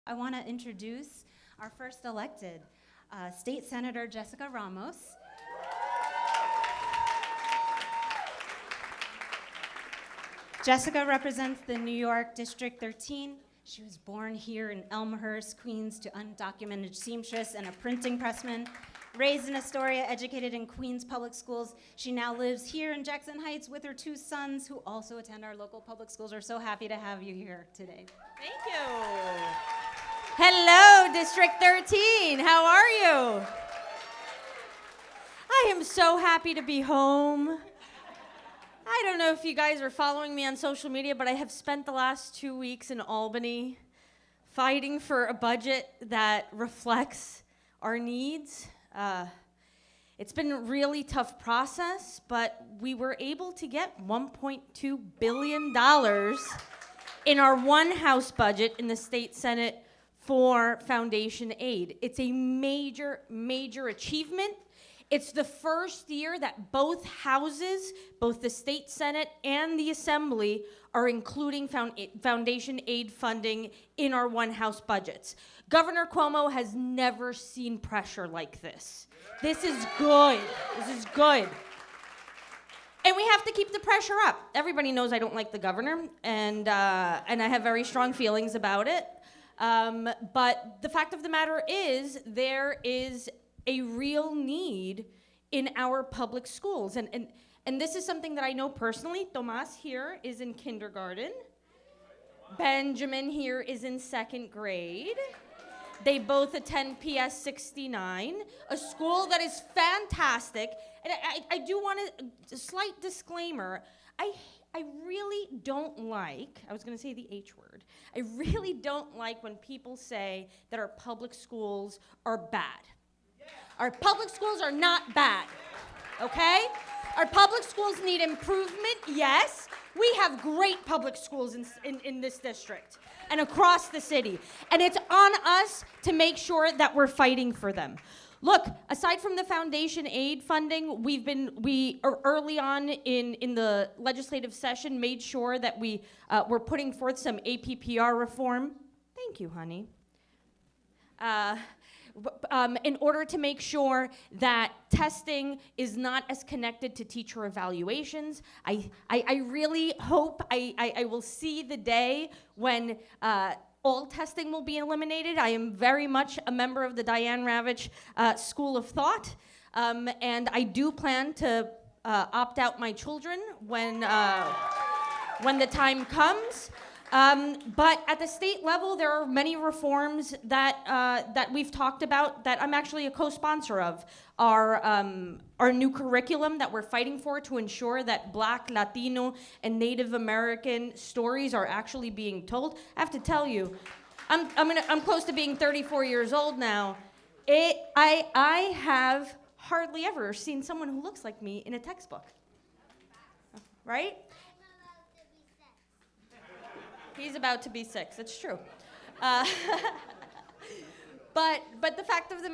I want to introduce our first elected, State Senator Jessica Ramos. Jessica represents the New York District 13. She was born here in Elmhurst, Queens, to undocumented seamstress and a printing pressman. Raised in Astoria, educated in Queens public schools, she now lives here in Jackson Heights with her two sons who also attend our local public schools. We're so happy to have you here today. Thank you. Hello, District 13. How are you? I am so happy to be home. I don't know if you guys are following me on social media, but I have spent the last 2 weeks in Albany fighting for a budget that reflects our needs. It's been a really tough process, but we were able to get $1.2 billion in our one House budget in the State Senate for foundation aid. It's a major, major achievement. It's the first year that both houses, both the State Senate and the Assembly, are including foundation aid funding in our one House budgets. Governor Cuomo has never seen pressure like this. This is good. This is good. And we have to keep the pressure up. Everybody knows I don't like the governor, and I have very strong feelings about it. But the fact of the matter is, there is a real need in our public schools. And this is something that I know personally. Tomas here is in kindergarten. Benjamin here is in second grade. They both attend PS 69, a school that is fantastic. And I do want a slight disclaimer. I really don't like, I was gonna say the H word, I really don't like when people say that our public schools are bad. Our public schools are not bad, okay? Our public schools need improvement, yes. We have great public schools in this district and across the city. And it's on us to make sure that we're fighting for them. Look, aside from the foundation aid funding, we early on in the legislative session made sure that we were putting forth some APPR reform. Thank you, honey. In order to make sure that testing is not as connected to teacher evaluations. I really hope I will see the day when all testing will be eliminated. I am very much a member of the Diane Ravitch School of Thought, and I do plan to opt out my children when the time comes. But at the state level, there are many reforms that we've talked about that I'm actually a co-sponsor of. Our new curriculum that we're fighting for to ensure that Black, Latino, and Native American stories are actually being told. I have to tell you, I'm close to being 34 years old now. I have hardly ever seen someone who looks like me in a textbook, right? He's about to be 6. It's true, but the fact of the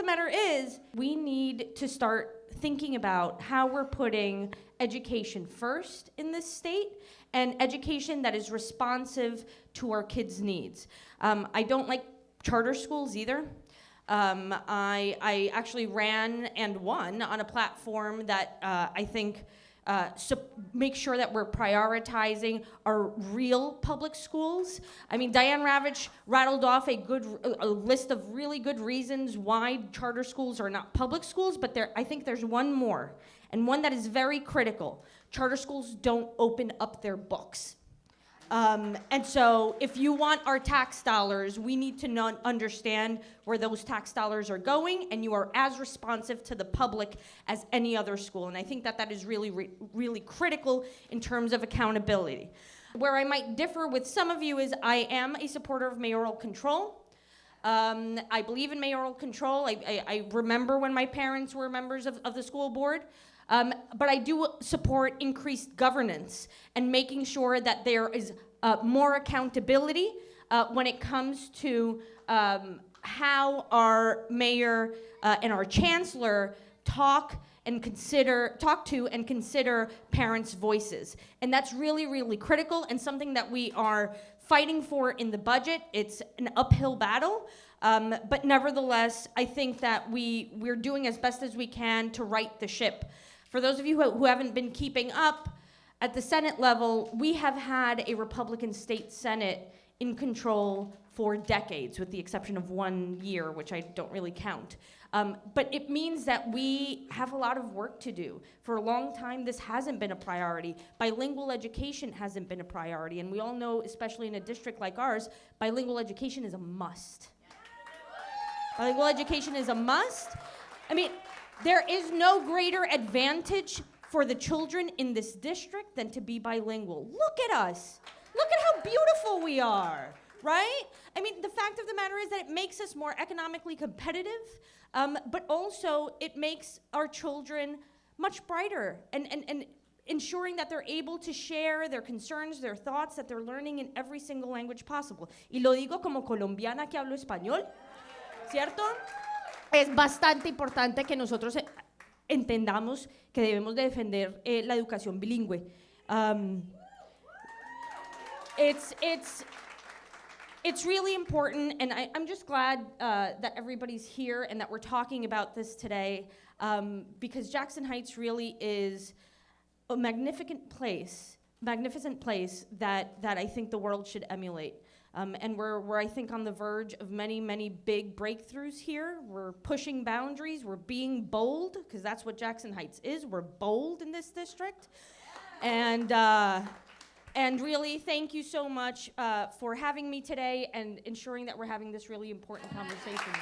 matter is, we need to start thinking about how we're putting education first in this state, and education that is responsive to our kids' needs. I don't like charter schools either. I actually ran and won on a platform that I think. Make sure that we're prioritizing our real public schools. I mean, Diane Ravitch rattled off a list of really good reasons why charter schools are not public schools, but I think there's one more, and one that is very critical. Charter schools don't open up their books. And so if you want our tax dollars, we need to understand where those tax dollars are going, and you are as responsive to the public as any other school. And I think that is really, really critical in terms of accountability. Where I might differ with some of you is I am a supporter of mayoral control. I believe in mayoral control. I remember when my parents were members of the school board. But I do support increased governance and making sure that there is more accountability when it comes to how our mayor and our chancellor talk to and consider parents' voices. And that's really, really critical, and something that we are fighting for in the budget. It's an uphill battle, but nevertheless, I think that we're doing as best as we can to right the ship. For those of you who haven't been keeping up, at the Senate level, we have had a Republican state Senate in control for decades, with the exception of 1 year, which I don't really count. But it means that we have a lot of work to do. For a long time, this hasn't been a priority. Bilingual education hasn't been a priority. And we all know, especially in a district like ours, bilingual education is a must. Bilingual education is a must. I mean, there is no greater advantage for the children in this district than to be bilingual. Look at us. Look at how beautiful we are, right? I mean, the fact of the matter is that it makes us more economically competitive, but also it makes our children much brighter and ensuring that they're able to share their concerns, their thoughts, that they're learning in every single language possible. Y lo digo como colombiana que hablo español, ¿cierto? Es bastante importante que nosotros entendamos que debemos de defender la educación bilingüe. It's really important, and I'm just glad that everybody's here and that we're talking about this today, because Jackson Heights really is a magnificent place that I think the world should emulate. And we're, I think, on the verge of many, many big breakthroughs here. We're pushing boundaries. We're being bold, because that's what Jackson Heights is. We're bold in this district. And really, thank you so much for having me today and ensuring that we're having this really important conversation.